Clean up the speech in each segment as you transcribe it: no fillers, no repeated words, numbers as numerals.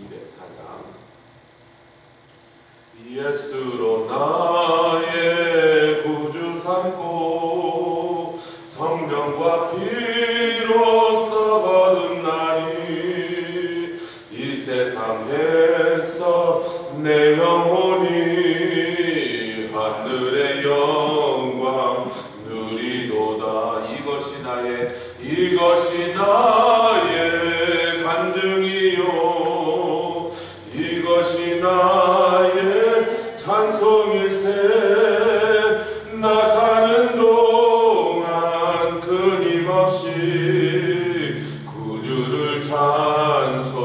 204장. 예수로 나의 구주 삼고 성령과 피로써 거듭나니 이 세상에서 내 영혼이 하늘의 영광 누리도다. 이것이 나의 간증이요, 이것이 나의 찬송일세. 나 사는 동안 끊임없이 구주를 찬송하리로다.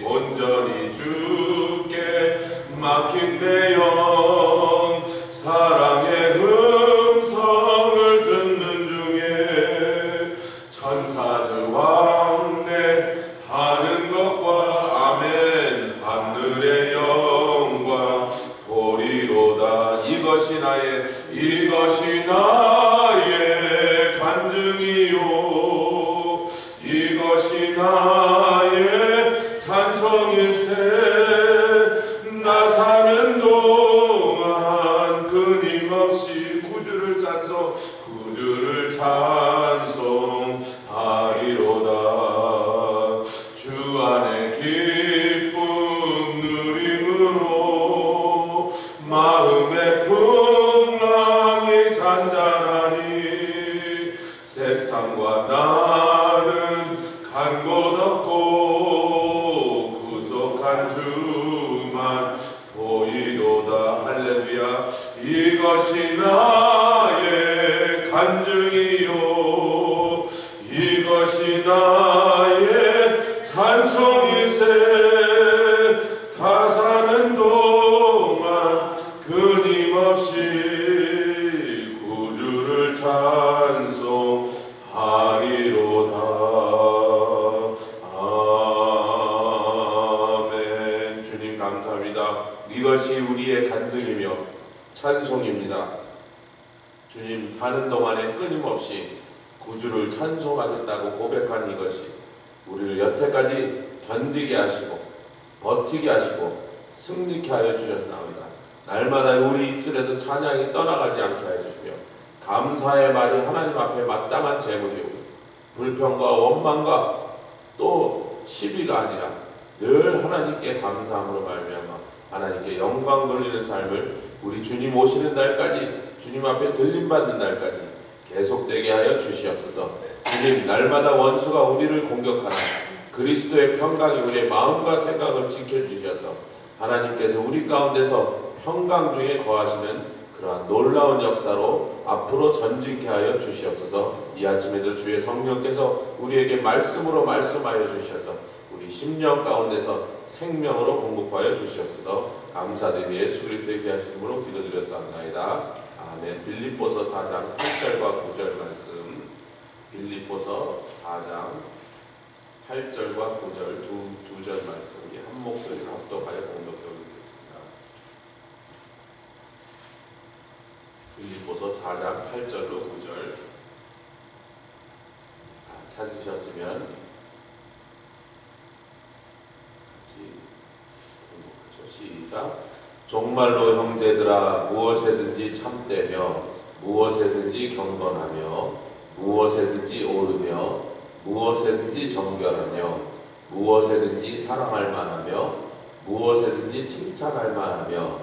온전히 주께 맡긴 내 영, 사랑의 음성을 듣는 중에 천사들 왕래하는 것과 아멘 하늘의 영광 보리로다. 이것이 나의 간증이요, 이것이 나의 찬송일세. 나 사는 동안 끊임없이 구주를 찬송하리로다. 주 안에 기쁨 누림으로 마음의 풍랑이 잔잔하니 세상과 나는 간 곳 없고 구속한 주만 보이도다. 할렐루야. 이것이 나의 간증이요, 이것이 나의 찬송일세. 다 사는 동안 끊임없이 구주를 찬송하리로다. 아멘. 주님 감사합니다. 이것이 우리의 간증이며 찬송입니다. 주님 사는 동안에 끊임없이 구주를 찬송하겠다고 고백한 이것이 우리를 여태까지 견디게 하시고 버티게 하시고 승리케 하여 주셨나이다. 날마다 우리 입술에서 찬양이 떠나가지 않게 하여 주시며 감사의 말이 하나님 앞에 마땅한 제물이오, 불평과 원망과 또 시비가 아니라 늘 하나님께 감사함으로 말미암아 하나님께 영광 돌리는 삶을 우리 주님 오시는 날까지, 주님 앞에 들림받는 날까지 계속되게 하여 주시옵소서. 주님, 날마다 원수가 우리를 공격하나 그리스도의 평강이 우리의 마음과 생각을 지켜주셔서 하나님께서 우리 가운데서 평강 중에 거하시는 그러한 놀라운 역사로 앞으로 전진케 하여 주시옵소서. 이 아침에도 주의 성령께서 우리에게 말씀으로 말씀하여 주셔서 우리 심령 가운데서 생명으로 공급하여 주시옵소서. 감사드리며 예수 그리스도의 귀하신 이름으로 기도드렸사옵나이다. 아멘. 빌립보서 4장 8절과 9절 말씀. 빌립보서 4장 8절과 9절 두 절 말씀 한 목소리로 합독하여 공독해 오겠습니다. 빌립보서 4장 8절로 9절 찾으셨으면 같이 공독하죠. 시작. 정말로 형제들아, 무엇에든지 참되며 무엇에든지 경건하며 무엇에든지 오르며 무엇에든지 정결하며 무엇에든지 사랑할 만하며 무엇에든지 칭찬할 만하며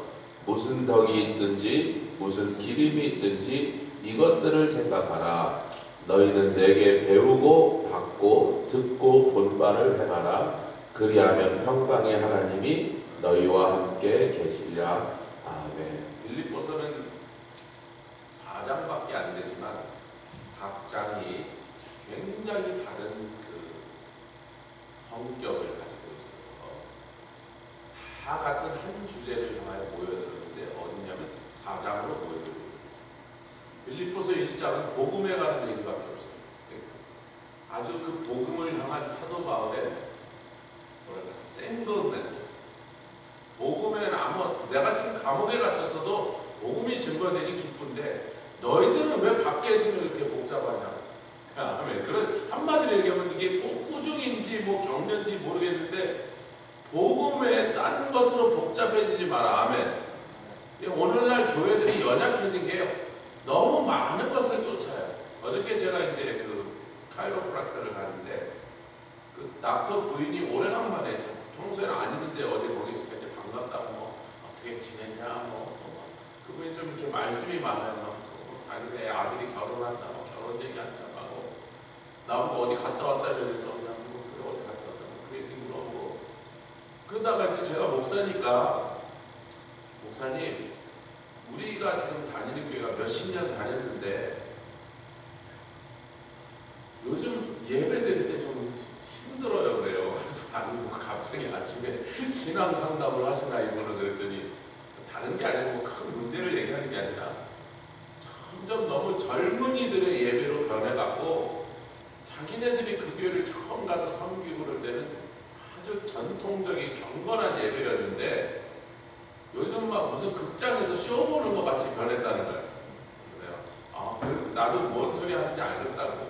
무슨 덕이 있든지 무슨 기림이 있든지 이것들을 생각하라. 너희는 내게 배우고 받고 듣고 본 바를 행하라. 그리하면 평강의 하나님이 너희와 함께 계시리라. 아멘. 빌립보서는 4장밖에 안 되지만 각 장이 굉장히 다른 그 성격을 가지고 있어서 다 같은 한 주제를 향하여 모여들었는데 어디냐면 4장으로 모여들고 있습니다. 빌립보서 1장은 복음에 관한 얘기밖에 없어요. 아주 그 복음을 향한 사도 바울의 뭐랄까 생동네스, 복음에 내가 지금 감옥에 갇혔어도 복음이 증거되니 기쁜데 너희들은 왜 밖에 있으면 이렇게 복잡하냐. 아멘. 그런 한마디로 얘기하면 이게 꼭 꾸중인지 교리인지 뭐 경륜인지 모르겠는데 복음 외에 딴 것으로 복잡해지지 마라. 아멘. 오늘날 교회들이 연약해진 게 너무 많은 것을 쫓아요. 어저께 제가 이제 그 카이로프락터를 가는데 그 닥터 부인이 오래간만에 평소에는 아니는데 어제 거기 있으니까 이제 반갑다고 뭐 어떻게 지냈냐 뭐 그분이 좀 이렇게 말씀이 많아요. 뭐 자기네 아들이 결혼한다 뭐 결혼 얘기 한참 하고 나보고 어디 갔다 왔다 그래서 그냥 그래 어디 갔다 왔다 그 얘기 물어보고 그러다가 이제 제가 목사니까 목사님 우리가 지금 다니는 교회가 몇십 년 다녔는데 요즘 예배 드릴 때 좀 힘들어요 그래요. 그래서 아니 뭐 갑자기 아침에 신앙 상담을 하시나 이거는 그랬더니 다른 게 아니고 큰 문제를 얘기하는 게 아니라 점점 너무 젊은이들의 예배로 변해갖고 자기네들이 그 교회를 처음 가서 섬기고 그럴 때는 아주 전통적인 경건한 예배였는데 요즘 막 무슨 극장에서 쇼 보는 것 같이 변했다는 거예요. 그래요. 아, 나도 뭔 소리 하는지 알겠다고.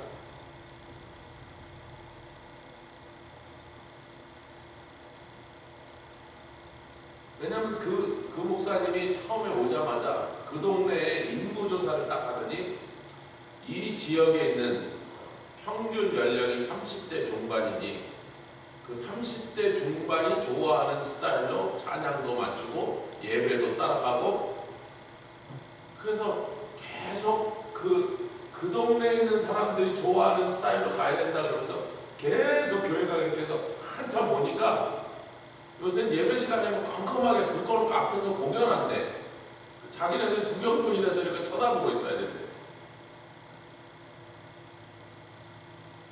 왜냐면 그 목사님이 처음에 오자마자 그 동네에 인구조사를 딱 하더니 이 지역에 있는 평균 연령이 30대 중반이니 그 30대 중반이 좋아하는 스타일로 찬양도 맞추고 예배도 따라가고 그래서 계속 그 동네에 있는 사람들이 좋아하는 스타일로 가야 된다 그러면서 계속 교회가 이렇게 해서 한참 오니까 요새 예배 시간에 뭐 깜깜하게 불 꺼놓고 앞에서 공연한대. 자기네들 구경꾼이나 저렇게 쳐다보고 있어야 된대.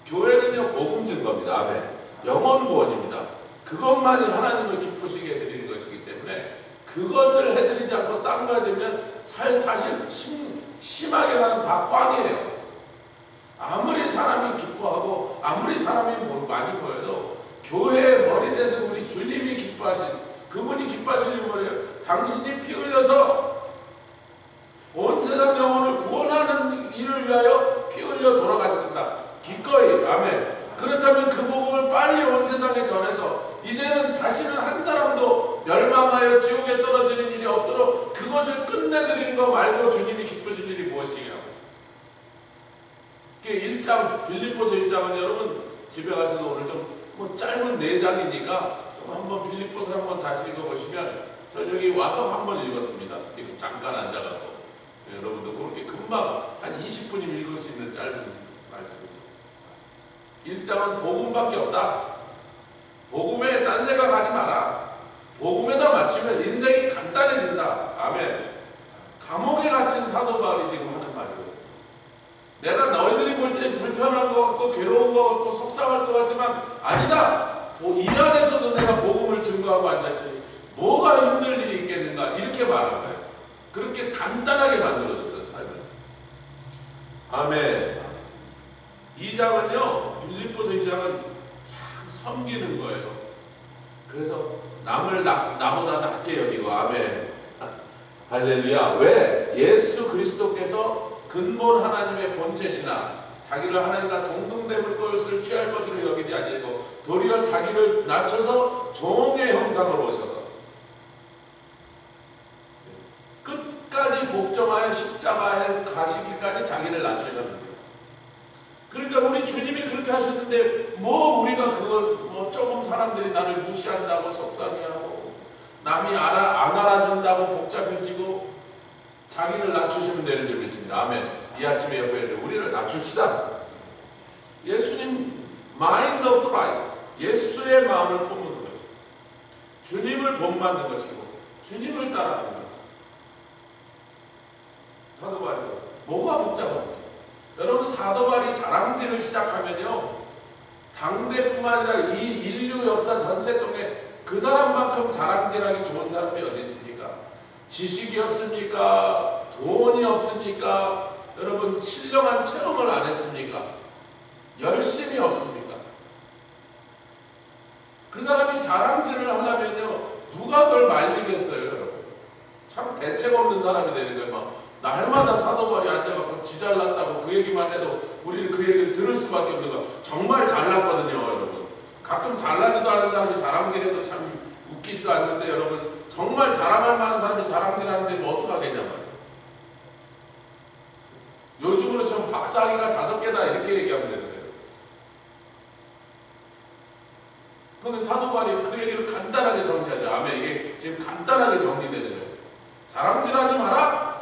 교회는요 복음 증거입니다. 아멘. 영원 구원입니다. 그것만이 하나님을 기쁘시게 해드리는 것이기 때문에 그것을 해드리지 않고 딴 거 해드리면 사실 심하게 나는 다 꽝이에요. 아무리 사람이 기뻐하고 아무리 사람이 많이 모여도 교회의 머리 대신 우리 주님이 기뻐하신 그분이 기뻐하시는 일 뭐예요? 당신이 피 흘려서 온 세상 영혼을 구원하는 일을 위하여 피 흘려 돌아가셨습니다. 기꺼이 아멘. 그렇다면 그 복음을 빨리 온 세상에 전해서 이제는 다시는 한 사람도 멸망하여 지옥에 떨어지는 일이 없도록 그것을 끝내드리는 거 말고 주님이 기쁘실 일이 무엇이냐고. 1장 빌립보서 1장은 여러분 집에 가셔서 오늘 좀 뭐 짧은 4장이니까 좀 한번 빌립보서를 한번 다시 읽어보시면 저녁에 와서 한번 읽었습니다. 지금 잠깐 앉아가지고 여러분도 그렇게 금방 한 20분이면 읽을 수 있는 짧은 말씀이죠. 1장은 복음밖에 없다. 복음에 딴 생각하지 마라. 복음에다 맞추면 인생이 간단해진다. 아멘. 감옥에 갇힌 사도 바울이 지금 하는 말이에요. 내가 너희들이 볼 때 불편한 것 같고 괴로운 것 같고 속상할 것 같지만 아니다. 이 안에서도 내가 복음을 증거하고 앉아있으니 뭐가 힘들 일이 있겠는가 이렇게 말한 거예요. 그렇게 간단하게 만들어졌어요. 삶을. 아멘. 2장은요 빌립보서 2장은 그냥 섬기는 거예요. 그래서 남을 나보다 낮게 여기고 아멘. 할렐루야. 왜? 예수 그리스도께서 근본 하나님의 본체시나 자기를 하나님과 동등됨을 것을 취할 것으로 여기지 아니고 도리어 자기를 낮춰서 종의 형상으로 오셔서 끝까지 복종하여 십자가에 가시기까지 자기를 낮추셨는데 그러니까 우리 주님이 그렇게 하셨는데 뭐 우리가 그걸 뭐 조금 사람들이 나를 무시한다고 속상해하고 남이 안 알아준다고 복잡해지고 자기를 낮추시면 되는 점이 있습니다. 아멘. 이 아침에 옆에서 우리를 낮춥시다. 예수님 Mind of Christ 예수의 마음을 품는 것이고 주님을 본받는 것이고 주님을 따르는 것. 사도바리가 뭐가 복잡합니까? 여러분 사도바리 자랑질을 시작하면요 당대뿐만 아니라 이 인류 역사 전체 중에 그 사람만큼 자랑질하기 좋은 사람이 어디 있습니까? 지식이 없습니까? 돈이 없습니까? 여러분 신령한 체험을 안 했습니까? 열심이 없습니까? 그 사람이 자랑질을 하려면요 누가 그걸 말리겠어요 여러분. 참 대책 없는 사람이 되는 거예요. 막 날마다 사도바리 앉아갖고 지잘났다고 그 얘기만 해도 우리는 그 얘기를 들을 수밖에 없는 거예요. 정말 잘났거든요 여러분. 가끔 잘나지도 않은 사람이 자랑질해도 참 웃기지도 않는데 여러분 정말 자랑할 만한 사람이 자랑질하는데 뭐 어떡하겠냐 말이에요. 요즘으로 좀 박사학위가 5개다 이렇게 얘기하면 되는 거예요. 그런데 사도 바울이 그 얘기를 간단하게 정리하죠. 아멘. 이게 지금 간단하게 정리되는 거예요. 자랑질하지 마라.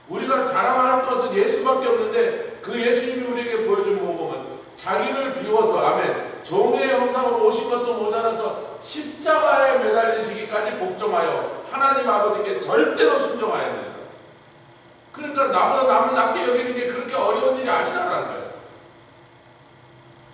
우리가 자랑할 것은 예수밖에 없는데 그 예수님이 우리에게 보여준 모범은 자기를 비워서 아멘 종의 형상으로 오신 것도 모자라서 십자가에 매달리시기까지 복종하여 하나님 아버지께 절대로 순종하여야 합니다. 그러니까 나보다 남을 낮게 여기는 게 그렇게 어려운 일이 아니다라는 거예요.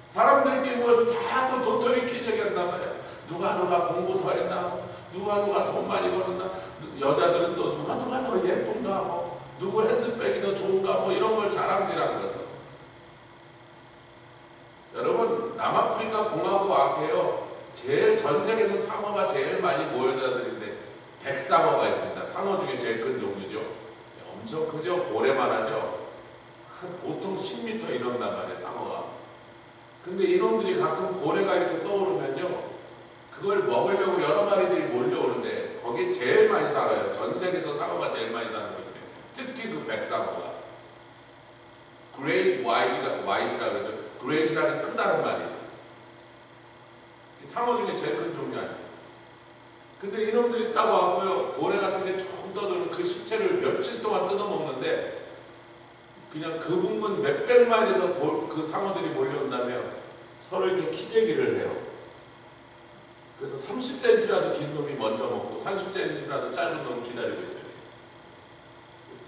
사람들끼리 모여서 자꾸 도토리 키재기 한단 말이에요. 누가 공부 더 했나, 누가 돈 많이 벌었나, 여자들은 또 누가 더 예쁜가, 뭐 누구 핸드백이 더 좋은가, 뭐 이런 걸 자랑질하는 거죠. 여러분 남아프리카 공화국 앞에요 제일 전 세계에서 상어가 제일 많이 모여있는 데인데 백상어가 있습니다. 상어 중에 제일 큰 종류죠. 엄청 크죠. 고래만 하죠. 보통 10m 이런단 말이에요 상어가. 근데 이놈들이 가끔 고래가 이렇게 떠오르면요 그걸 먹으려고 여러 마리들이 몰려오는데 거기 제일 많이 살아요. 전 세계에서 상어가 제일 많이 사는 건데 특히 그 백상어가 Great White이라고 그러죠. Great이라는 크다는 말이죠. 상어 중에 제일 큰 종류 아니에요. 근데 이놈들이 딱 와고요 고래 같은 게 쭉 떠도는 그 시체를 며칠 동안 뜯어먹는데 그냥 그 부분 몇백 마리에서 그 상어들이 몰려온다면 서로 이렇게 키재기를 해요. 그래서 30cm라도 긴 놈이 먼저 먹고 30cm라도 짧은 놈 기다리고 있어요.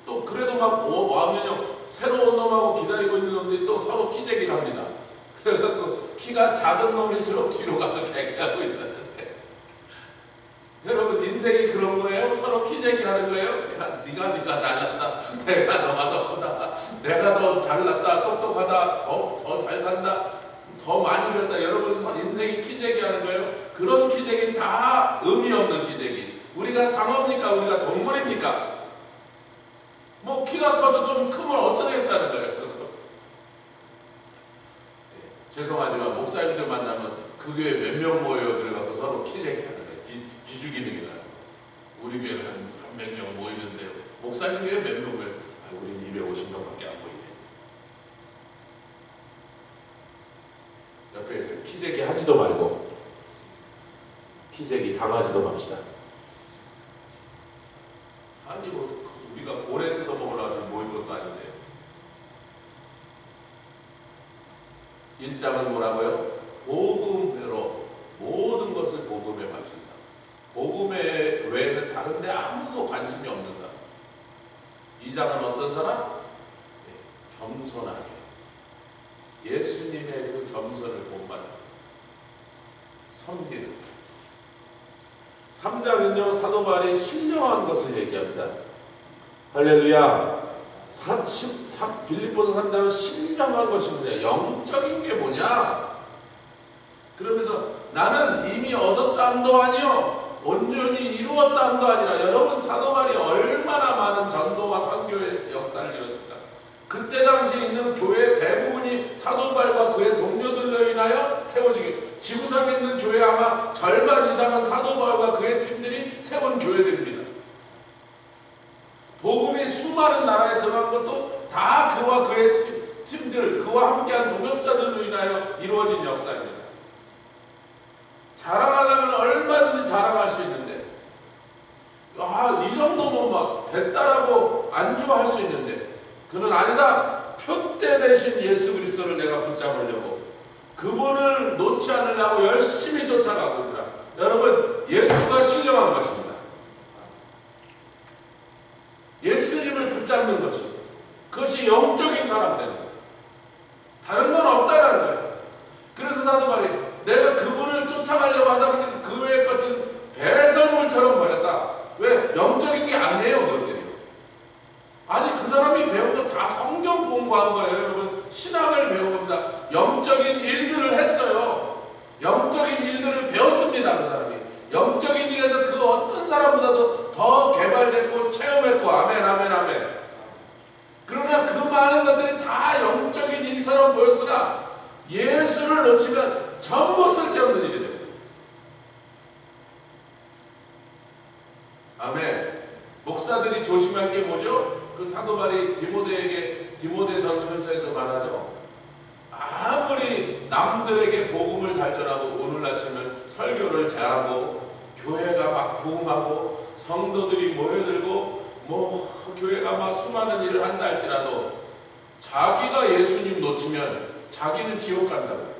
또 그래도 막 와면요 새로운 놈하고 기다리고 있는 놈들이 또 서로 키재기를 합니다. 그래서 키가 작은 놈일수록 뒤로 가서 개기하고 있어요. 여러분 인생이 그런 거예요? 서로 키재기 하는 거예요? 야, 네가 잘났다. 내가 너가 더 크다. 내가 더 잘났다. 똑똑하다. 더 잘 산다. 더 많이 배웠다. 여러분 인생이 키재기 하는 거예요? 그런 키재기 다 의미 없는 키재기. 우리가 상어입니까? 우리가 동물입니까? 뭐 키가 커서 좀 크면 어쩌겠다는 거예요. 죄송하지만 목사님들 만나면 그 교회 몇 명 모여요. 그래갖고 서로 키재기 하는 거예요. 기주기능이나요. 우리 교회는 한 300명 모이는데요. 목사님 교회 몇 명 모여요? 우리는 250명밖에 안 모이네. 옆에 키재기 하지도 말고 키재기 당하지도 맙시다. 아니 뭐 우리가 고래 뜯어먹으려고 지금 모인 것도 아닌데 1장은 뭐라고요? 복음으로 모든 것을 복음에 맞춘 사람. 복음에 외에는 다른 데 아무도 관심이 없는 사람. 2장은 어떤 사람? 겸손하게 예수님의 그 겸손을 본받는 섬기는 사람. 3장은요 사도 바울이 신령한 것을 얘기합니다. 할렐루야. 빌립보서 3장은 신령한 것이 뭐냐? 영적인 게 뭐냐? 그러면서 나는 이미 얻었다함도 아니요 온전히 이루었다함도 아니라. 여러분 사도 바울이 얼마나 많은 전도와 선교의 역사를 이뤘습니까? 그때 당시에 있는 교회 대부분이 사도 바울과 그의 동료들로 인하여 세워지기. 지구상에 있는 교회 아마 절반 이상은 사도 바울과 그의 팀들이 세운 교회들입니다. 복음이 수많은 나라에 들어간 것도 다 그와 그의 팀들, 그와 함께한 동역자들로 인하여 이루어진 역사입니다. 자랑하려면 얼마든지 자랑할 수 있는데 이 정도면 막 됐다라고 안주할 수 있는데 그는 아니다. 표대 대신 예수 그리스도를 내가 붙잡으려고 그분을 놓지 않으려고 열심히 쫓아가고 있더라. 여러분 예수가 신령한 것입니다. 예수님을 붙잡는 것이 그것이 영적인 사람 되는 거예요. 다른 건 없다라는 거예요. 그래서 사도 바울이 내가 그분을 쫓아가려고 하다 보니까 그 외의 것들은 배설물처럼 버렸다. 왜? 영적인 게 아니에요 그것들이. 아니 그 사람이 배운 거 다 성경 공부한 거예요. 여러분 신학을 배운 겁니다. 영적인 일들을 했어요. 영적인 일들을 배웠습니다. 그 사람이 영적인 일에서 그 어떤 사람보다도 더 개발됐고 체험했고 아멘 아멘 아멘. 그러나 그 많은 것들이 다 영적인 일처럼 보였으나 예수를 놓치면 전봇을 조심할 게 뭐죠? 그 사도 바울이 디모데 전서에서 말하죠. 아무리 남들에게 복음을 잘 전하고 오늘 아침은 설교를 잘하고 교회가 막 부흥하고 성도들이 모여들고 교회가 막 수많은 일을 한다 할지라도 자기가 예수님 놓치면 자기는 지옥 간다고.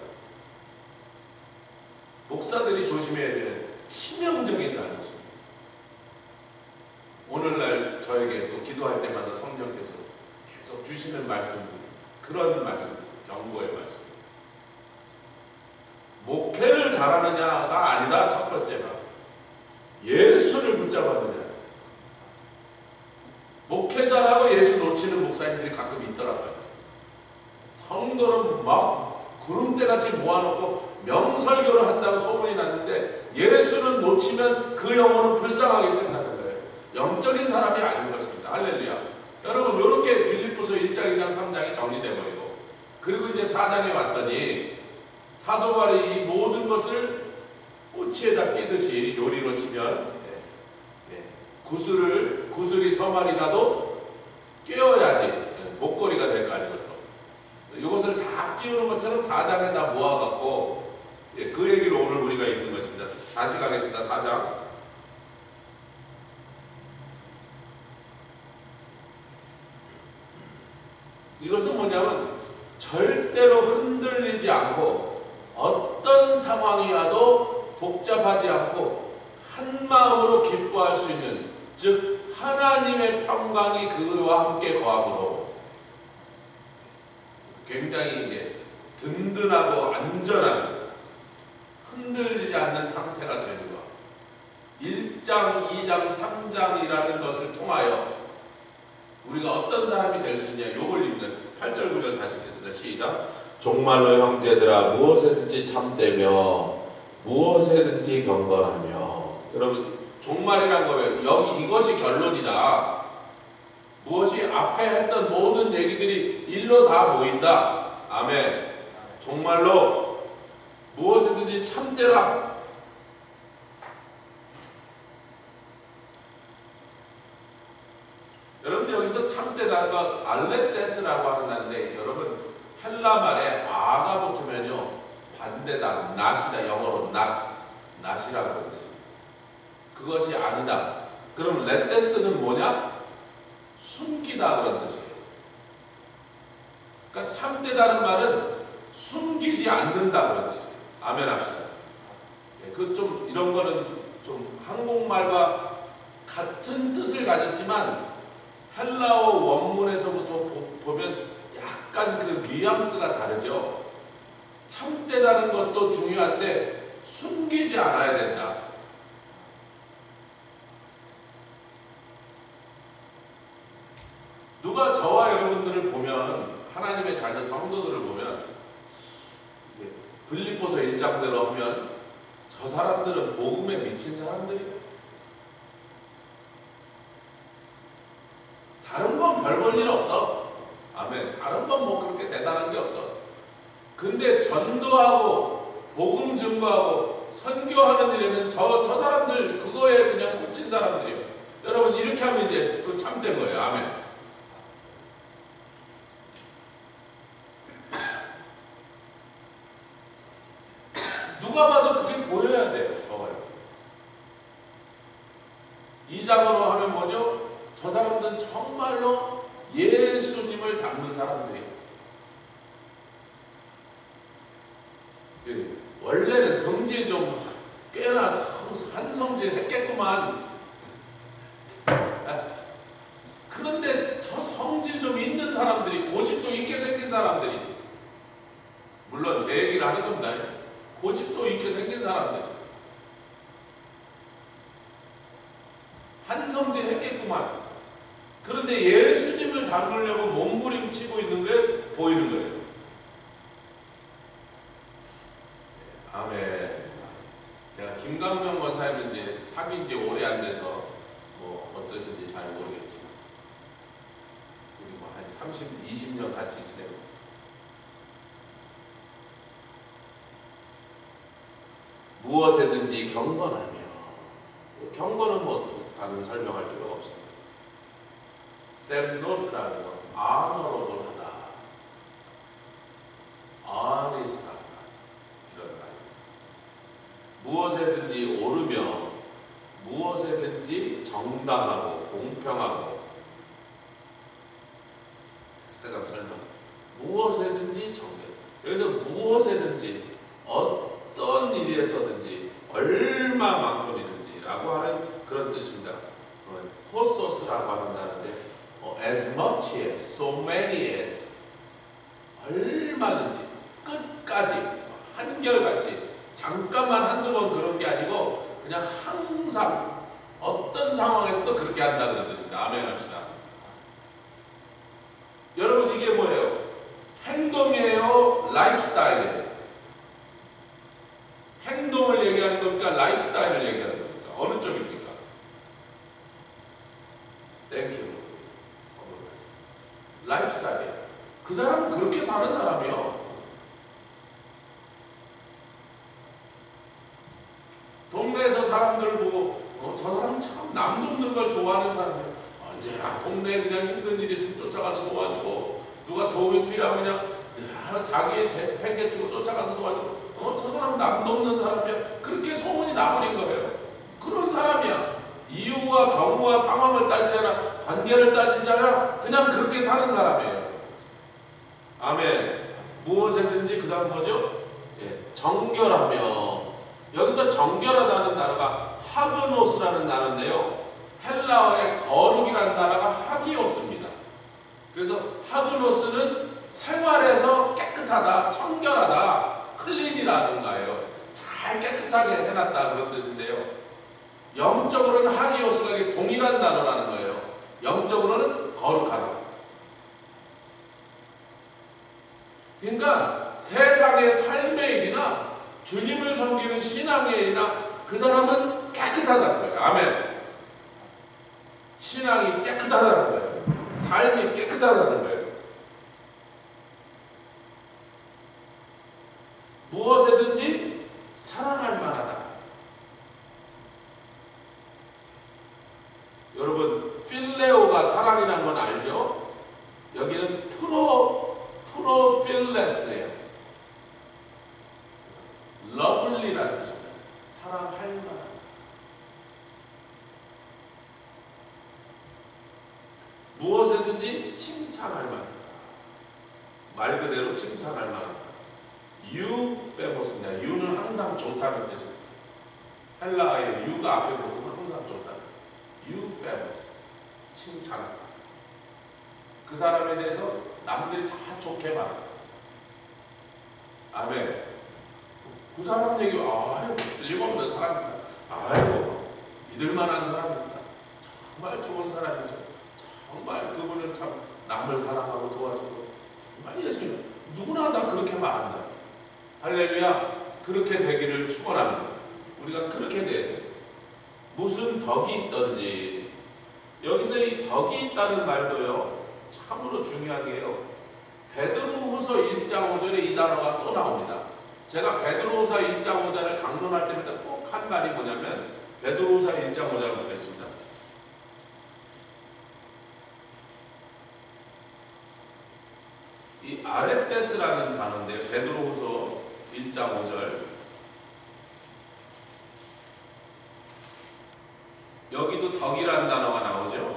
목사들이 조심해야 되는 치명적인 잘못입니다. 오늘날 저에게 또 기도할 때마다 성령께서 계속 주시는 말씀들, 그런 말씀, 경고의 말씀입니다. 목회를 잘하느냐가 아니다. 첫 번째가 예수를 붙잡았느냐. 목회 잘하고 예수 놓치는 목사님들이 가끔 있더라고요. 성도는 막 구름대같이 모아놓고 명설교를 한다고 소문이 났는데 예수는 놓치면 그 영혼은 불쌍하게 끝나는 거예요. 영적인 사람이 아닌 것입니다. 할렐루야. 여러분, 이렇게 빌립보서 1장, 2장, 3장이 정리되어버리고, 그리고 이제 4장에 왔더니 사도 바울이 이 모든 것을 꼬치에다 끼듯이 요리로 치면 구슬이 서말이라도 끼워야지 목걸이가 될 거 아니겠어. 이것을 다 끼우는 것처럼 4장에 다 모아갖고 그 얘기를 오늘 우리가 읽는 것입니다. 다시 가겠습니다. 4장. 이것은 뭐냐면 절대로 흔들리지 않고 어떤 상황이 와도 복잡하지 않고 한 마음으로 기뻐할 수 있는, 즉 하나님의 평강이 그와 함께 거함으로 굉장히 이제 든든하고 안전한, 흔들리지 않는 상태가 되는 것. 1장, 2장, 3장이라는 것을 통하여 우리가 어떤 사람이 될 수 있냐, 요걸 읽는 8절 9절 다시 읽겠습니다. 시작. 정말로 형제들아 무엇에든지 참되며 무엇에든지 경건하며. 여러분, 종말이란 거예요. 여기 이것이 결론이다. 무엇이 앞에 했던 모든 얘기들이 일로 다 모인다. 아멘. 정말로 무엇이든지 참되라. 여러분, 여기서 참되다는 건 알레테스라고 하는데, 여러분 헬라 말에 아가 붙으면요 반대다, 낫이다. 영어로 낫이라고 하는 뜻입니다. 그것이 아니다. 그럼 레테스는 뭐냐? 숨기다 그런 뜻이에요. 그러니까 참되다는 말은 숨기지 않는다 그런 뜻이에요. 아멘 합시다. 그 좀 이런 거는 좀 한국말과 같은 뜻을 가졌지만 헬라어 원문에서부터 보면 약간 그 뉘앙스가 다르죠. 참되다는 것도 중요한데 숨기지 않아야 된다. 누가 저와 여러분들을 보면, 하나님의 자녀 성도들을 보면, 빌립보서 1장대로 하면 저 사람들은 복음에 미친 사람들이에요. 다른 건 별 볼 일 없어. 아멘. 다른 건 뭐 그렇게 대단한 게 없어. 근데 전도하고 복음 증거하고 선교하는 일에는 저 사람들 그거에 그냥 꽂힌 사람들이에요. 여러분, 이렇게 하면 이제 그 참된 거예요. 아멘. 누가 봐도 그게 보여야 돼요. 저거요. 2장으로 하면 뭐죠? 저 사람들은 정말로 예수님을 닮은 사람들이에요. 원래는 성질 좀 꽤나 한성질 했겠구만. 그런데 저 성질 좀 있는 사람들이, 고집도 있게 생긴 사람들이, 물론 제 얘기를 하는 겁니다. 고집도 있게 생긴 사람들, 한성질 했겠구만. 그런데 예수님을 닮으려고 몸부림치고 있는 게 보이는 거예요. 아멘. 제가 김강명 권사님은 이제 사귄 지 오래 안 돼서 뭐 어쩌신지 잘 모르겠지만 우리 뭐 한 20년 같이 지내고, 무엇에든지 경건하며, 경건은 뭐 다른 설명할 필요가 없습니다. 셈노스라 해서 honorable하다, honest하다 이런 말. 무엇에든지 옳으며 무엇에든지 정당하고 공평하고. 세상 설명. 무엇에든지 정당. 여기서 무엇에든지 어떤 일에서든지 얼마만큼이든지라고 하는 그런 뜻입니다. 호소스라고 한다는데 as much as, so many as, 얼마든지 끝까지 한결같이 잠깐만 한두 번 그런 게 아니고 그냥 항상 어떤 상황에서도 그렇게 한다 그런 뜻입니다. 아멘 합시다. 여러분 이게 뭐예요? 행동이에요? 라이프스타일이에요? 행동을 얘기하는 겁니까? 라이프스타일을 얘기하는 겁니까? 어느 쪽입니까? 땡큐. 라이프스타일이에요. 그 사람은 그렇게 사는 사람이요. 동네에서 사람들 보고 저 사람은 참 남도 없는 걸 좋아하는 사람이에요. 언제나 동네에 그냥 힘든 일 있으면 쫓아가서 도와주고, 누가 도움이 필요하면 그냥 자기의 팽개치고 쫓아가서 도와주고, 저 사람은 남도 없는 사람이야. 그렇게 소문이 나버린 거예요. 그런 사람이야. 이유와 경우와 상황을 따지지 않아, 관계를 따지지 않아, 그냥 그렇게 사는 사람이에요. 아멘. 무엇에든지 그 다음 뭐죠? 예, 정결하며. 여기서 정결하다는 단어가 하그노스라는 단어인데요, 헬라어의 거룩이라는 단어가 하기오스입니다. 그래서 하그노스는 생활에서 깨끗하다, 청결하다, 클린이라는가요. 잘 깨끗하게 해놨다 그런 뜻인데요, 영적으로는 하기오스가 동일한 단어라는 거예요. 영적으로는 거룩하다. 그러니까 세상의 삶의 일이나 주님을 섬기는 신앙의 일이나 그 사람은 깨끗하다는 거예요. 아멘. 신앙이 깨끗하다는 거예요. 삶이 깨끗하다는 거예요. 무엇에든지 사랑할 만하다. 여러분 필레오가 사랑이라는 건 알죠? 여기는 프로필레스예요. 러블리라는 뜻입니다. 사랑할 만하다. 무엇에든지 칭찬할 만하다. 말 그대로 칭찬할 만하다. 유페모스입니다. 유는 항상 좋다는 뜻입니다. 헬라어의 유가 앞에 붙으면 항상 좋다. 유페모스, 칭찬하다. 그 사람에 대해서 남들이 다 좋게 말한다. 아멘. 그 사람 얘기, 아이고 틀림없는 사람입니다. 아이고 믿을만한 사람입니다. 정말 좋은 사람이죠. 정말 그분은 참 남을 사랑하고 도와주고, 정말 예수님 누구나 다 그렇게 말한다. 할렐루야. 그렇게 되기를 축원합니다. 우리가 그렇게 돼야 돼. 무슨 덕이 있던지. 여기서 이 덕이 있다는 말도요 참으로 중요하게 해요. 베드로후서 1장 5절에 이 단어가 또 나옵니다. 제가 베드로후서 1장 5절을 강론할 때마다 꼭 한 말이 뭐냐면, 베드로후서 1장 5절을 보겠습니다. 이 아레테스라는 단어인데, 베드로후서 1장 5절, 여기도 덕이라는 단어가 나오죠.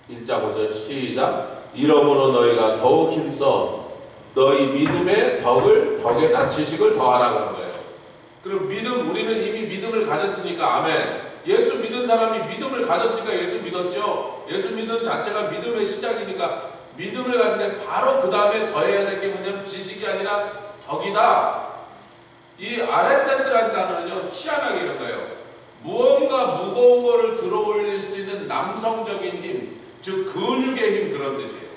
1장 5절 시작. 이러므로 너희가 더욱 힘써 너희 믿음의 덕에다 지식을 더하라 그런 거예요. 그럼 믿음, 우리는 이미 믿음을 가졌으니까 아멘. 예수 믿은 사람이 믿음을 가졌으니까 예수 믿었죠. 예수 믿는 자체가 믿음의 시작이니까 믿음을 가는데 바로 그 다음에 더해야 될 게 뭐냐면 지식이 아니라 덕이다. 이 아레테스라는 단어는요 희한하게 이런 거예요. 무언가 무거운 거를 들어 올릴 수 있는 남성적인 힘, 즉 근육의 힘, 그런 뜻이에요.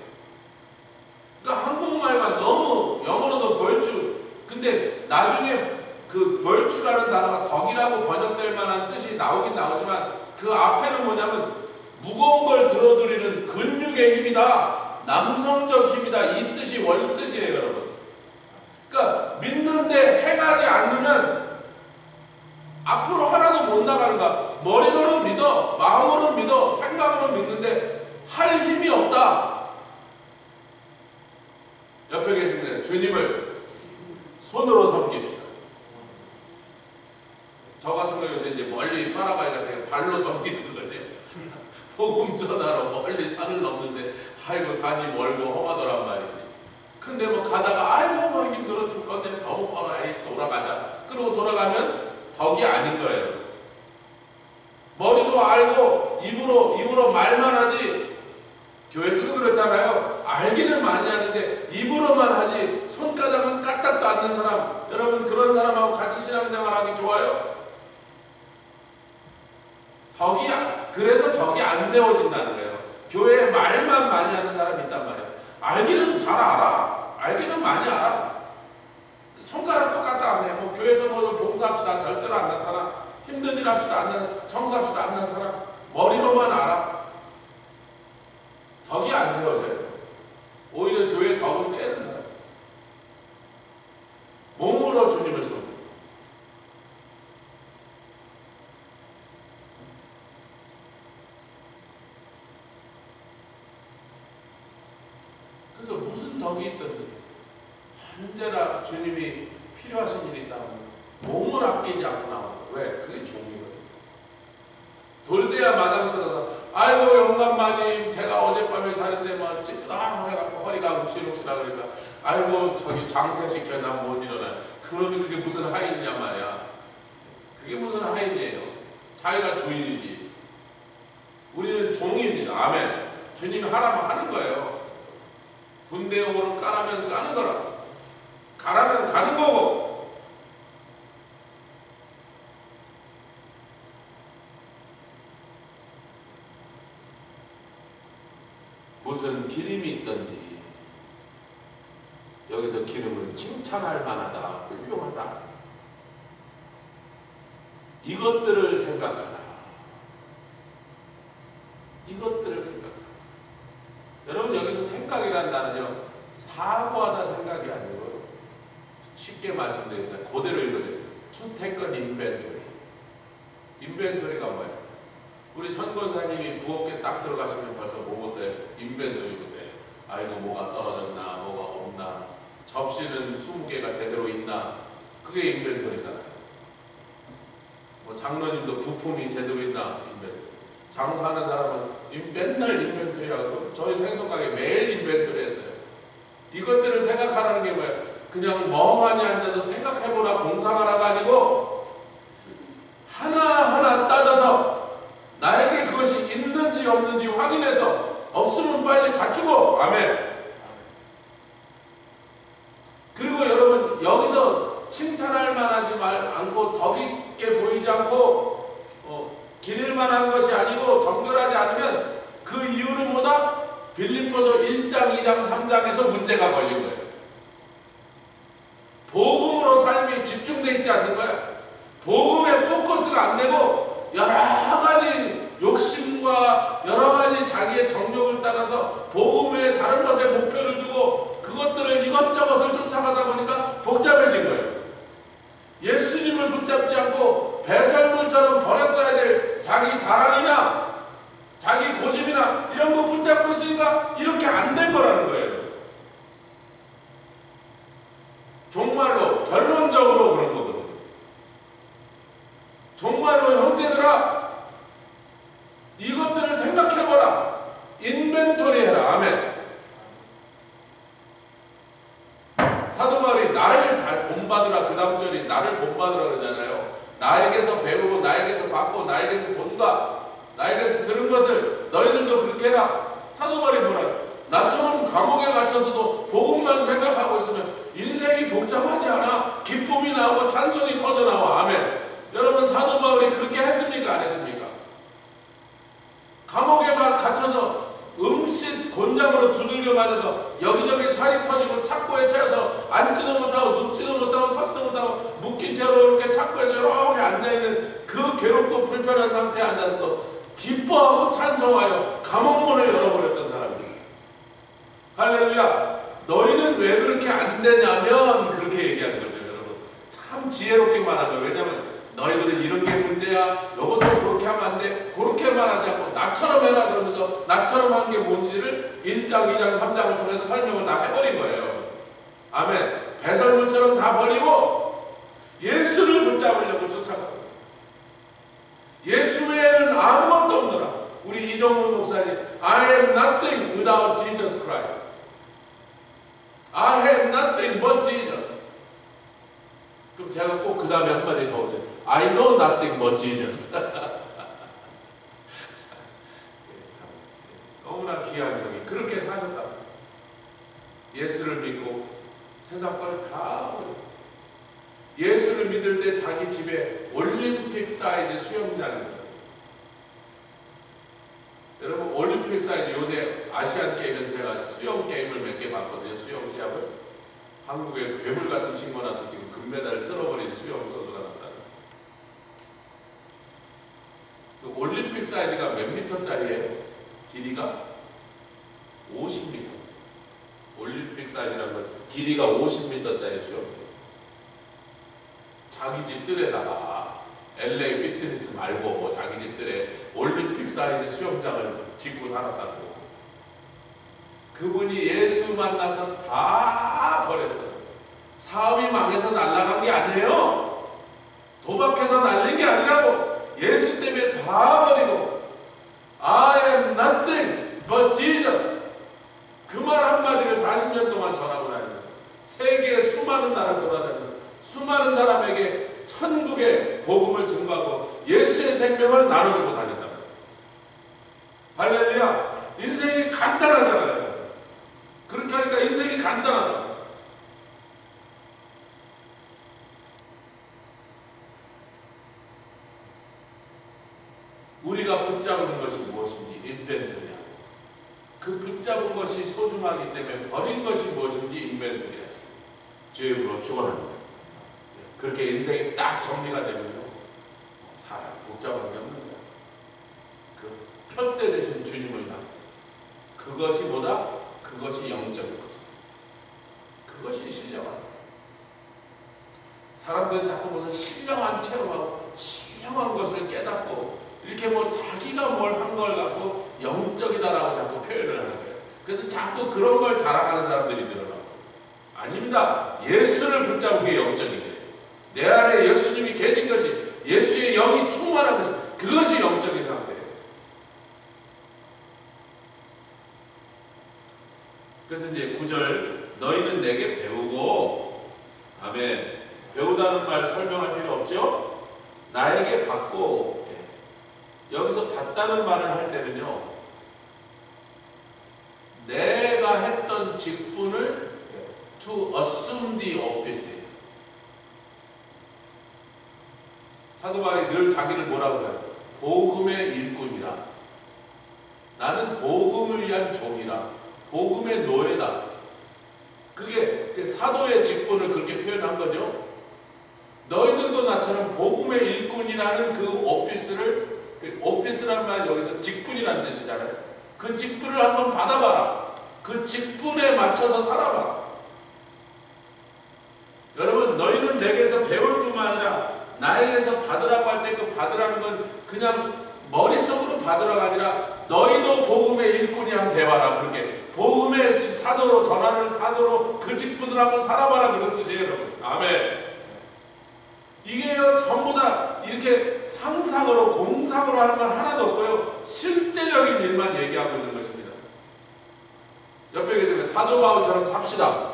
그러니까 한국말과 너무, 영어로도 벌추, 근데 나중에 그 벌추라는 단어가 덕이라고 번역될 만한 뜻이 나오긴 나오지만 그 앞에는 뭐냐면 무거운 걸 들어드리는 근육의 힘이다, 남성적 힘이다, 이 뜻이 원뜻이에요 여러분. 그러니까 믿는데 행하지 않으면 앞으로 하나도 못 나가는 거야. 머리로는 믿어, 마음으로는 믿어, 손으로 섬깁시다. 저 같은 경우 요새 이제 멀리 파라과이가 되게 발로 섬기는 거지. 복음 전하러 멀리 산을 넘는데 아이고 산이 멀고 험하더란 말이지. 근데 뭐 가다가 아이고 뭐 힘들어 죽겠네 더 못 걸어 에이 돌아가자. 그러고 돌아가면 덕이 아닌 거예요. 머리로 알고 입으로 말만 하지. 교회에서도 그렇잖아요. 알기는 많이 하는데 입으로만 하지 손가락은 까딱도 않는 사람, 여러분 그런 사람하고 같이 신앙생활하기 좋아요? 그래서 덕이 안 세워진다는 거예요. 교회에 말만 많이 하는 사람이 있단 말이에요. 알기는 잘 알아. 알기는 많이 알아. 손가락도 까딱 안 해. 뭐 교회에서 뭐 봉사합시다. 절대로 안 나타나. 힘든 일 합시다. 안 나타나. 청소합시다. 안 나타나. 머리로만 알아. 덕이 안 세워져요. 오히려 교회의 덕을 깨는 사람. 몸으로 주님을 섬겨. 그래서 무슨 덕이 있든지 언제나 주님이 필요하신 일이 있다면 몸을 아끼지 않고 나오고. 왜? 그게 종이거든요. 돌쇠야 마당 쓸어서 아이고 영감마님 제가 어젯밤에 자는데 막 찌뿌당 해갖고 허리가 욱신욱신하 그러니까 아이고 저기 장세시켜 난 못 일어나. 그러면 그게 무슨 하인이냐 말이야. 그게 무슨 하인이에요. 자기가 주인이지. 우리는 종입니다. 아멘. 주님이 하라면 하는 거예요. 군대용으로 까라면 까는 거라. 가라면 가는 거고. 무슨 기름이 있든지 여기서 기름은 칭찬할 만하다, 훌륭하다. 이것들을 생각하라. 이것들을 생각하라. 여러분 여기서 생각이란 단어는요, 사고하다 생각이 아니고요. 쉽게 말씀드리세요. 그대로 읽어줘요. To take an inventory. 인벤토리가 뭐예요? 우리 선권사님이 부엌에 딱 들어가시면 벌써 뭐부터 인벤토리부터 아이고 뭐가 떨어졌나 뭐가 없나 접시는 20개가 제대로 있나 그게 인벤토리잖아요. 뭐 장로님도 부품이 제대로 있나 인벤토리. 장사하는 사람은 맨날 인벤토리 하고 저희 생선가게 매일 인벤토리 했어요. 이것들을 생각하라는 게 뭐예요? 그냥 멍하니 앉아서 생각해보라 공상하라가 아니고 하나하나 따져서 나에게 그것이 있는지 없는지 확인해서 없으면 빨리 갖추고. 아멘. 그리고 여러분 여기서 칭찬할 만하지 않고 덕 있게 보이지 않고 기릴 만한 것이 아니고 정결하지 않으면 그 이유는 뭐다? 빌립보서 1장, 2장, 3장에서 문제가 걸린 거예요. 복음으로 삶이 집중되어 있지 않는 거야. 복음에 포커스가 안 되고 여러 가지 욕심과 여러 가지 자기의 정욕을 따라서 복음의 다른 것에 목표를 두고 그것들을 이것저것을 쫓아가다 보니까 복잡해진 거예요. 예수님을 붙잡지 않고 배설물처럼 버렸어야 될 자기 자랑이나 자기 고집이나 이런 거 붙잡고 있으니까 이렇게 안 된 거라는 거예요. 정말로 결론적으로 그런 거거든요. 정말로 형제들아 이것들을 생각해보라. 인벤토리 해라. 아멘. 사도 바울이 나를 본받으라. 그 다음 절이 나를 본받으라 그러잖아요. 나에게서 배우고 나에게서 받고 나에게서 본다. 나에게서 들은 것을 너희들도 그렇게 해라. 사도 바울이 뭐라? 나처럼 감옥에 갇혀서도 복음만 생각하고 있으면 인생이 복잡하지 않아. 기쁨이 나오고 찬송이 터져나와. 아멘. 여러분 사도 바울이 그렇게 했습니까? 안 했습니까? 감옥에 갇혀서 음식 곤장으로 두들겨 맞아서 여기저기 살이 터지고 착고에 차여서 앉지도 못하고 눕지도 못하고 서지도 못하고 묶인 채로 이렇게 착고에서 이렇게 앉아있는 그 괴롭고 불편한 상태에 앉아서도 기뻐하고 찬송하여 감옥문을 열어버렸던 사람입니다. 할렐루야. 너희는 왜 그렇게 안 되냐면 그렇게 얘기하는 거죠. 여러분 참 지혜롭게 말한 거예요. 왜냐하면 너희들은 이런 게 문제야. 이것도 그렇게 하면 안 돼. 그렇게만 하지 않고 나처럼 해라 그러면서 나처럼 한 게 뭔지를 1장, 2장, 3장을 통해서 설명을 다 해버린 거예요. 아멘. 배설물처럼 다 다 버리고 예수를 붙잡으려고 쫓아가고 예수 외에는 아무것도 없노라. 우리 이종훈 목사님 I have nothing without Jesus Christ. I have nothing but Jesus. 그럼 제가 꼭 그 다음에 한마디 더 오죠. I know nothing but Jesus. 너무나 귀한 종이 그렇게 사셨다. 예수를 믿고 세상 걸 다 버리고 예수를 믿을 때 자기 집에 올림픽 사이즈 수영장이 있어요. 여러분 올림픽 사이즈 요새 아시안 게임에서 제가 수영 게임을 몇 개 봤거든요. 수영 시합을. 한국에 괴물 같은 친구가 나서 지금 금메달을 쓸어버린 수영 선수가 나왔다. 그 올림픽 사이즈가 몇 미터짜리예요? 길이가 50m. 올림픽 사이즈라는 건 길이가 50m짜리 수영장. 자기 집 뜰에다가 LA 피트니스 말고 자기 집 뜰에 올림픽 사이즈 수영장을 짓고 살았다고. 그분이 예수 만나서 다 버렸어요. 사업이 망해서 날아간 게 아니에요. 도박해서 날린 게 아니라고. 예수 때문에 다 버리고 I am nothing but Jesus. 그 말 한마디를 40년 동안 전하고 다니면서 세계 수많은 나라를 돌아다니면서 수많은 사람에게 천국의 복음을 증거하고 예수의 생명을 나눠주고 다닌다. 할렐루야. 인생이 간단하잖아요. 그렇게 하니까 인생이 간단하다. 우리가 붙잡은 것이 무엇인지 인벤토리하고 그 붙잡은 것이 소중하기 때문에 버린 것이 무엇인지 인벤토리하시고 죄으로 죽어납니다. 그렇게 인생이 딱 정리가 되면요 사람 복잡한 게 없는 거예요. 그 편대 되신 주님을 다 그것이 뭐다? 그것이 영적인 것이다. 그것이 신령한 사람. 사람들은 자꾸 무슨 신령한 체험하고 신령한 것을 깨닫고 이렇게 뭐 자기가 뭘 한 걸 갖고 영적이다라고 자꾸 표현을 하는 거예요. 그래서 자꾸 그런 걸 자랑하는 사람들이 늘어나고 아닙니다. 예수를 붙잡은 게 영적인 거예요. 내 안에 예수님이 계신 것이 예수의 영이 충만한 것이 그것이 영적인 상태예요. 그래서 이제 9절 너희는 내게 배우고 아멘. 배우다는 말 설명할 필요 없죠? 나에게 받고 여기서 받다는 말을 할 때는요 내가 했던 직분을 to assume the office. 사도 바울이 늘 자기를 뭐라고 해요? 복음의 일꾼이라. 나는 복음을 위한 종이라. 복음의 노예다. 그게 사도의 직분을 그렇게 표현한 거죠. 너희들도 나처럼 복음의 일꾼이라는 그 오피스를 오피스란 말은 여기서 직분이라는 뜻이잖아요. 그 직분을 한번 받아봐라. 그 직분에 맞춰서 살아봐라. 여러분 너희는 내게서 배울 뿐만 아니라 나에게서 받으라고 할 때 그 받으라는 건 그냥 머릿속으로 받으라가 아니라 너희도 복음의 일꾼이 한번 돼봐라. 그렇게 복음의 사도로 전하는 사도로 그 직분을 한번 살아봐라 그런 뜻이에요. 여러분. 아멘. 이게요 전부 다 이렇게 상상으로 공상으로 하는 건 하나도 없고요 실제적인 일만 얘기하고 있는 것입니다. 옆에 계시면 사도 바울처럼 삽시다.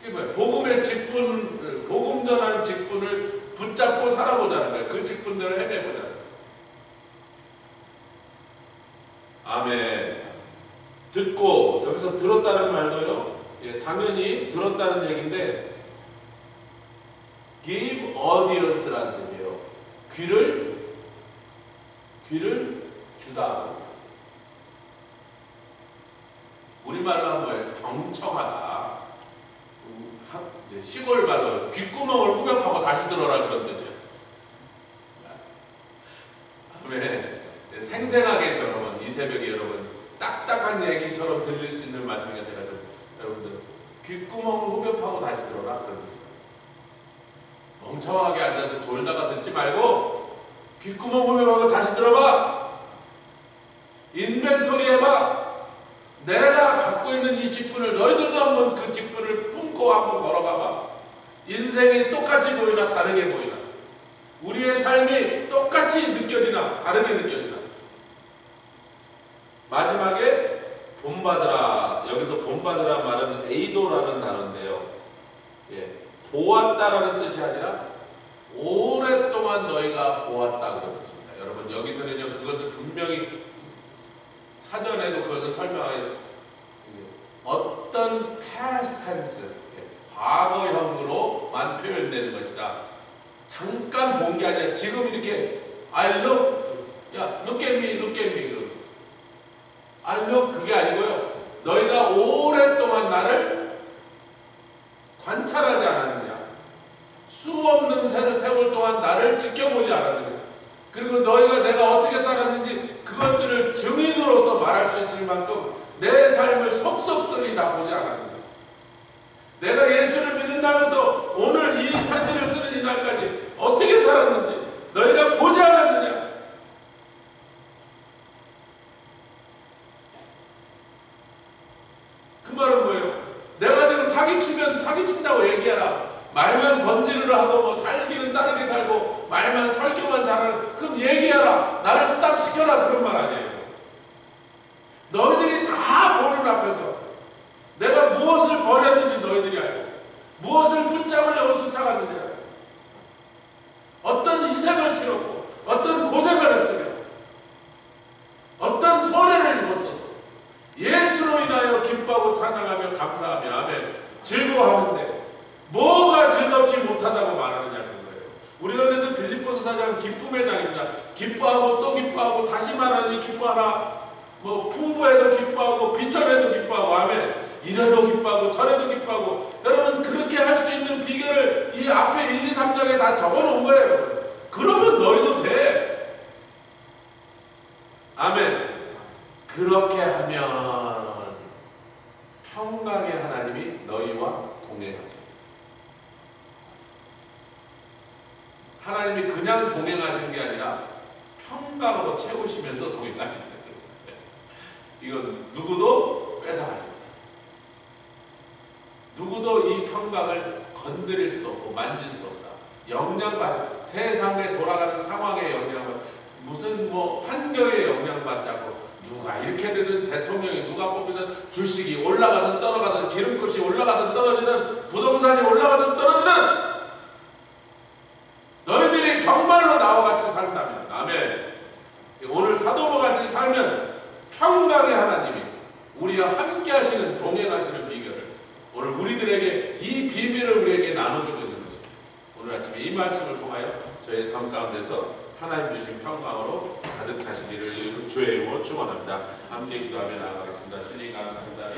그게 뭐예요? 복음의 직분, 복음 전하는 직분을 붙잡고 살아보자는 거예요. 그 직분대로 헤매보자는 거예요. 아멘. 듣고 여기서 들었다는 말도요 당연히 들었다는 얘기인데 give audience라는 뜻이에요. 귀를 주다. 우리말로 하면 뭐예요? 경청하다. 시골 말로 귓구멍을 후벼파고 다시 들어라 그런 뜻이에요. 아멘. 생생하게 여러분 이 새벽에 여러분 딱딱한 얘기처럼 들릴 수 있는 말씀을 제가 좀 여러분들 귓구멍을 후벼파고 다시 들어라 그런 뜻이에요. 멍청하게 앉아서 졸다가 듣지 말고 귓구멍 후벼파고 다시 들어봐. 인벤토리 해봐. 내가 갖고 있는 이 직분을 너희들도 한번 그 직분을 품고 한번 걸어가봐. 인생이 똑같이 보이나 다르게 보이나, 우리의 삶이 똑같이 느껴지나 다르게 느껴지나. 마지막에 본받으라. 여기서 본받으라 말은 에이도라는 단어인데요. 예, 보았다라는 뜻이 아니라 오랫동안 너희가 보았다 그랬습니다. 여러분 여기서는요 그것을 분명히 사전에도 그것을 설명하여 어떤 past tense, 과거형으로만 표현되는 것이다. 잠깐 본 게 아니라 지금 이렇게 I look, 야 look at me, look at me. I look 그게 아니고요. 너희가 오랫동안 나를 관찰하지 않았느냐. 수없는 세월 동안 나를 지켜보지 않았느냐. 그리고 너희가 내가 어떻게 살았는지 그것들을 증인으로서 말할 수 있을 만큼 내 삶을 속속들이 다 보지 않았느냐. 내가 예수를 믿은 날부터 오늘 이 편지를 쓰는 이날까지 어떻게 살았는지 너희가 보지 않았느냐. 그 말은 뭐예요? 내가 지금 사기치면 사기친다고 얘기하라. 말만 번지르르 하고 뭐 살기는 다르게 살고 말만 설교만 잘하는, 그럼 얘기하라. 나를 스탑시켜라. 그런 말 아니에요. 너희들이 다 보는 앞에서 내가 무엇을 버렸는지 너희들이 알고 무엇을 붙잡으려고 쫓아갔느냐, 어떤 희생을 치렀고 어떤 고생을 했으며 어떤 손해를 입었어도 예수로 인하여 기뻐하고 찬양하며 감사하며 아멘 즐거워하는데 뭐가 즐겁지 못하다고 말하느냐는 거예요. 우리가 그래서 빌립보서 4장 기쁨의 장입니다. 기뻐하고 또 기뻐하고 다시 말하니 기뻐하라. 뭐 풍부해도 기뻐하고 비천해도 기뻐하고 아멘. 이래도 기뻐하고 저래도 기뻐하고. 여러분 그렇게 할 수 있는 비결을 이 앞에 1, 2, 3장에 다 적어놓은 거예요. 여러분. 그러면 너희도 돼. 아멘. 그렇게 하면 평강의 하나님이 너희와 동행하십니다. 하나님이 그냥 동행하시는 게 아니라 평강으로 채우시면서 동행하신다. 이건 누구도 뺏어가지 못합니다. 누구도 이 평강을 건드릴 수도 없고 만질 수도 없다. 영향받지, 세상에 돌아가는 상황에 영향을, 무슨 뭐 환경에 영향받지 않고 누가 이렇게 되든 대통령이 누가 뽑히든 주식이 올라가든 떨어가든 기름값이 올라가든 떨어지든 부동산이 올라가든 떨어지든 너희들이 정말로 나와 같이 산다면 아멘. 오늘 사도와 같이 살면 평강의 하나님이 우리와 함께 하시는 동행하시는 비결을 오늘 우리들에게 이 비밀을 우리에게 나눠주고 있는 것입니다. 오늘 아침에 이 말씀을 통하여 저의 삶 가운데서 하나님 주신 평강으로 가득 차시기를 주의 이름으로 축원합니다. 함께 기도하며 나아가겠습니다. 주님 감사합니다.